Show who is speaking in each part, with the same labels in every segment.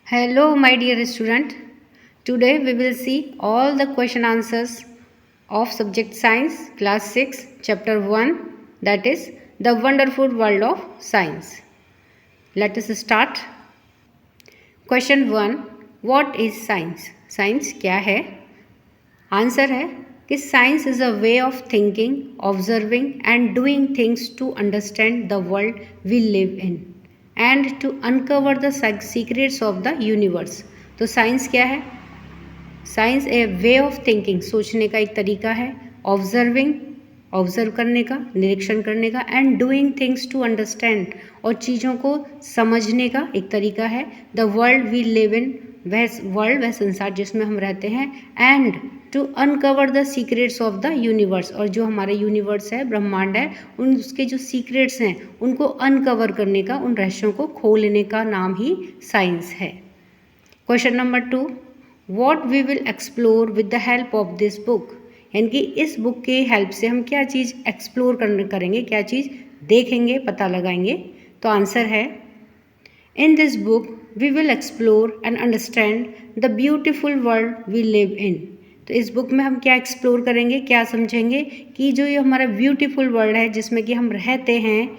Speaker 1: Hello, my dear student. Today we will see all the question answers of subject science, class 6, chapter 1, that is the wonderful world of science. Let us start. Question 1. What is science? Science क्या है? Answer है कि science is a way of thinking, observing and doing things to understand the world we live in and to uncover the secrets of the universe. तो science क्या है? Science a way of thinking, सोचने का एक तरीका है, observing, observe करने का, निरीक्षण करने का, and doing things to understand, और चीज़ों को समझने का एक तरीका है, the world we live in, वह वर्ल्ड, वह संसार जिसमें हम रहते हैं, and to uncover the secrets of the universe, और जो हमारे यूनिवर्स है, ब्रह्मांड है, उन उसके जो सीक्रेट्स हैं उनको अनकवर करने का, उन रहस्यों को खोलने का नाम ही साइंस है। Question number 2. What we will explore with the help of this book, यानी कि इस बुक के हेल्प से हम क्या चीज़ एक्सप्लोर करेंगे, क्या चीज़ देखेंगे, पता लगाएंगे। तो आंसर है, in this book we will explore and understand the beautiful world we live in. तो इस बुक में हम क्या एक्सप्लोर करेंगे, क्या समझेंगे कि जो ये हमारा ब्यूटीफुल वर्ल्ड है जिसमें कि हम रहते हैं,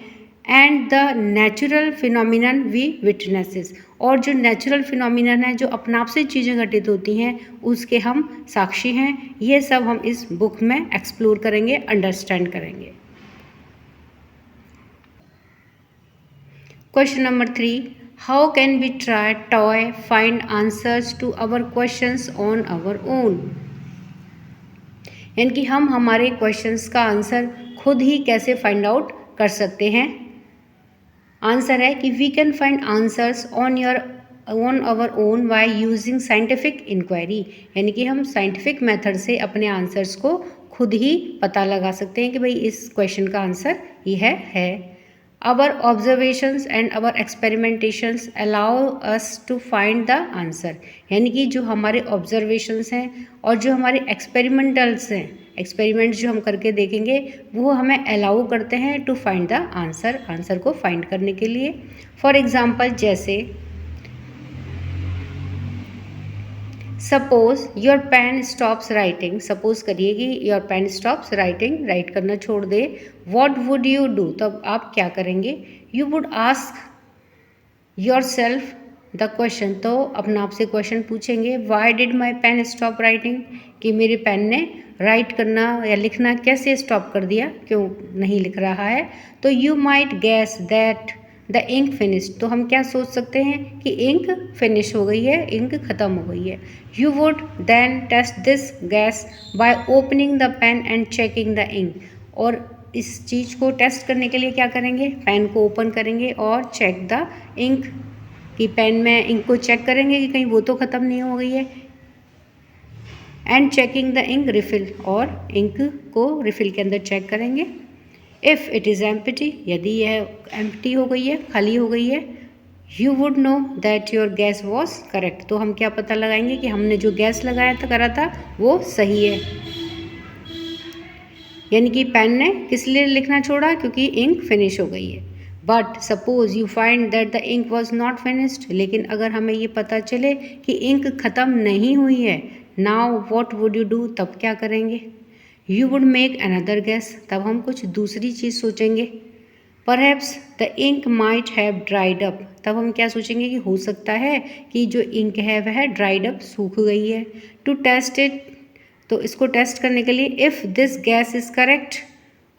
Speaker 1: and the natural phenomenon we witnesses, और जो नेचुरल फिनोमिनन है, जो अपने आप से चीज़ें घटित होती हैं, उसके हम साक्षी हैं। ये सब हम इस बुक में एक्सप्लोर करेंगे, अंडरस्टैंड करेंगे। Question number 3. How can we toy find answers to our questions on our own, यानी कि हम हमारे क्वेश्चंस का आंसर खुद ही कैसे फाइंड आउट कर सकते हैं। आंसर है कि we can find answers on our own by using scientific inquiry, यानी कि हम साइंटिफिक मेथड से अपने आंसर्स को खुद ही पता लगा सकते हैं कि भाई इस क्वेश्चन का आंसर यह है। Our observations and our experimentations allow us to find the answer, यानी कि जो हमारे ऑब्जर्वेशंस हैं और जो हमारे एक्सपेरिमेंटल्स हैं, एक्सपेरिमेंट्स जो हम करके देखेंगे, वो हमें अलाउ करते हैं to find the answer, answer को फाइंड करने के लिए। फॉर एग्जाम्पल, जैसे suppose your pen stops writing, suppose करिए कि your pen stops writing, write करना छोड़ दे। वॉट वुड यू डू, तब आप क्या करेंगे? You would ask yourself the question, तो अपना आप से क्वेश्चन पूछेंगे, why did my pen stop writing, कि मेरे पेन ने राइट करना या लिखना कैसे स्टॉप कर दिया, क्यों नहीं लिख रहा है। तो you might guess that the ink finish, तो हम क्या सोच सकते हैं कि इंक फिनिश हो गई है, इंक खत्म हो गई है। You would then test this guess by opening the pen and checking the ink, और इस चीज़ को टेस्ट करने के लिए क्या करेंगे, पेन को ओपन करेंगे और चेक द इंक, कि पेन में इंक को चेक करेंगे कि कहीं वो तो ख़त्म नहीं हो गई है। And checking the ink refill, और इंक को रिफिल के अंदर चेक करेंगे। इफ़ इट इज़ एम्प्टी, यदि यह एम्प्टी हो गई है, खाली हो गई है, you would know that your gas was correct, तो हम क्या पता लगाएंगे कि हमने जो गैस लगाया था, करा था, वो सही है। यानी कि पेन ने किस लिए लिखना छोड़ा, क्योंकि इंक फिनिश हो गई है। But suppose you find that the ink was not finished, लेकिन अगर हमें ये पता चले कि इंक ख़त्म नहीं हुई है, now what would you do, तब क्या करेंगे? You would make another guess, तब हम कुछ दूसरी चीज़ सोचेंगे। Perhaps the ink might have dried up, तब हम क्या सोचेंगे कि हो सकता है कि जो इंक है वह ड्राइड अप, सूख गई है। टू टेस्ट इट, तो इसको टेस्ट करने के लिए, if this gas is correct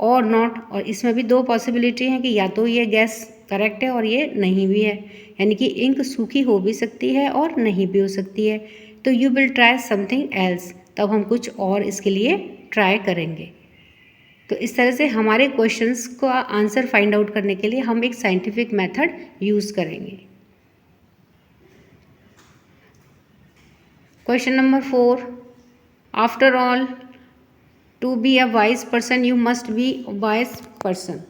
Speaker 1: और नॉट, और इसमें भी दो पॉसिबिलिटी हैं कि या तो ये गैस करेक्ट है और ये नहीं भी है, यानी कि इंक सूखी हो भी सकती है और नहीं भी हो सकती है। तो you will try something else, तब हम कुछ और इसके लिए ट्राई करेंगे। तो इस तरह से हमारे क्वेश्चंस का आंसर फाइंड आउट करने के लिए हम एक साइंटिफिक मेथड यूज़ करेंगे। Question number 4. After all, to be a wise person you must be a wise person.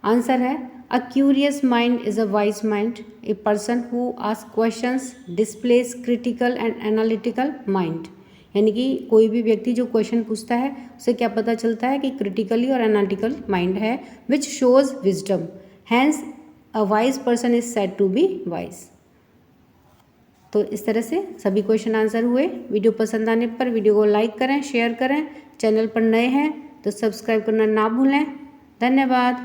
Speaker 1: Answer है, a curious mind is a wise mind, a person who ask questions displace critical and analytical mind, यानी कि कोई भी व्यक्ति जो question पूछता है उसे क्या पता चलता है कि क्रिटिकली और एनालिटिकल माइंड है, which shows wisdom, hence a wise person is said to be wise. तो इस तरह से सभी क्वेश्चन आंसर हुए। वीडियो पसंद आने पर वीडियो को लाइक करें, शेयर करें। चैनल पर नए हैं तो सब्सक्राइब करना ना भूलें। धन्यवाद।